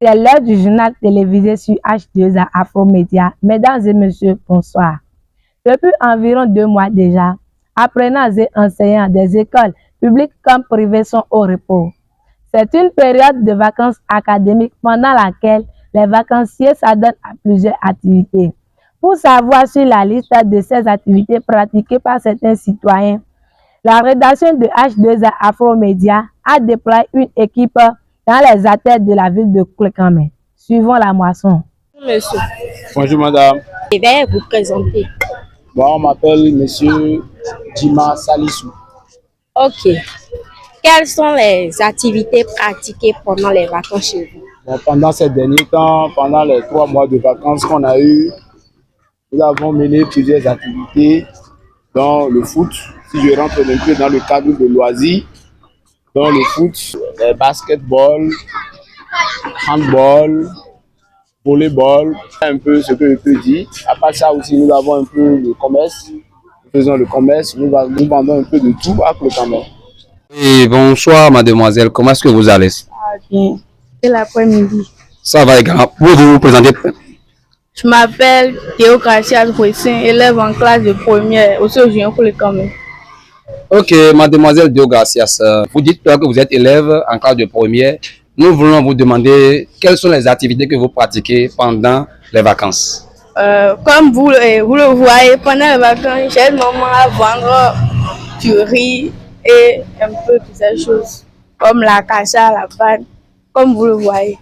C'est l'heure du journal télévisé sur H2A Afromédia. Mesdames et messieurs, bonsoir. Depuis environ 2 mois déjà, apprenants et enseignants des écoles publiques comme privées sont au repos. C'est une période de vacances académiques pendant laquelle les vacanciers s'adonnent à plusieurs activités. Pour savoir sur la liste de ces activités pratiquées par certains citoyens, la rédaction de H2A Afromédia a déployé une équipe dans les artères de la ville de Clécamé. Suivons la moisson. Monsieur, Bonjour madame. je vais vous présenter. Bon, on m'appelle monsieur Dima Salissou. Ok. Quelles sont les activités pratiquées pendant les vacances chez vous? Bon, pendant ces derniers temps, pendant les 3 mois de vacances qu'on a eu, nous avons mené plusieurs activités, dont le foot, si je rentre un peu dans le cadre de loisirs, dont le foot, le basketball, handball, volleyball, un peu ce que je peux dire. À part ça aussi, nous avons un peu le commerce. Nous faisons le commerce, nous vendons un peu de tout à Clécamé. Et bonsoir mademoiselle, comment est-ce que vous allez? Bien. C'est l'après-midi. Ça va également. Pouvez-vous vous présenter? Je m'appelle Théo Gracias Boissin, élève en classe de première au Séjour pour les Cameroun. Ok, mademoiselle Deo Gracias, vous dites que vous êtes élève en classe de première. Nous voulons vous demander quelles sont les activités que vous pratiquez pendant les vacances. Comme vous le voyez, pendant les vacances, j'ai maman à vendre du riz et un peu de ces choses, comme la cassa, la panne, comme vous le voyez.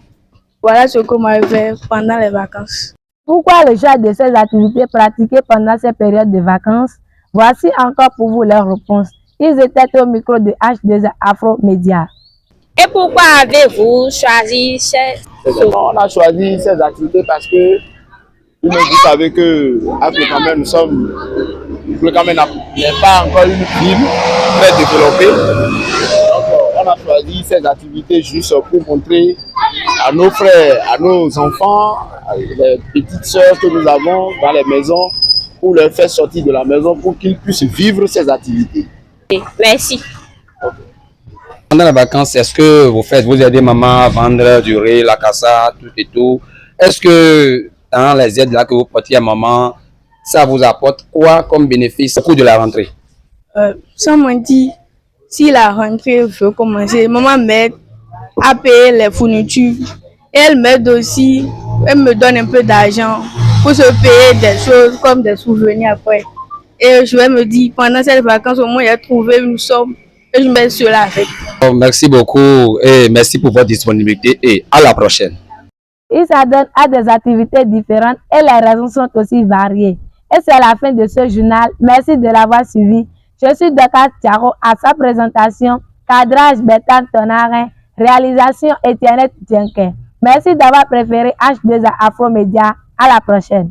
Voilà ce que moi je fais pendant les vacances. Pourquoi le choix de ces activités pratiquées pendant ces périodes de vacances? Voici encore pour vous leurs réponses. Ils étaient au micro de H2A Afromédia. Et pourquoi avez-vous choisi ces... On a choisi ces activités parce que vous savez que à Clécamé, Clécamé n'est pas encore une ville très développée. Donc, on a choisi ces activités juste pour montrer à nos frères, à nos enfants, les petites sœurs que nous avons dans les maisons, pour leur faire sortir de la maison pour qu'ils puissent vivre ces activités. Merci. Pendant les vacances, est-ce que vous aidez maman à vendre du riz, la cassa, tout et tout? Est-ce que dans les aides là que vous portez à maman, ça vous apporte quoi comme bénéfice au cours de la rentrée? Ça m'a dit, si la rentrée veut commencer, maman m'aide à payer les fournitures. Et elle m'aide aussi, elle me donne un peu d'argent pour se payer des choses comme des souvenirs après. Et je vais me dire, pendant ces vacances, au moins, j'ai trouvé une somme et je mets cela avec. Merci beaucoup et merci pour votre disponibilité et à la prochaine. Ils s'adonnent à des activités différentes et les raisons sont aussi variées. Et c'est la fin de ce journal. Merci de l'avoir suivi. Je suis Dakar Tiaro à sa présentation. Cadrage Bertan Tonarin. Réalisation Etienne Tienke. Merci d'avoir préféré H2A Afromédia. À la prochaine.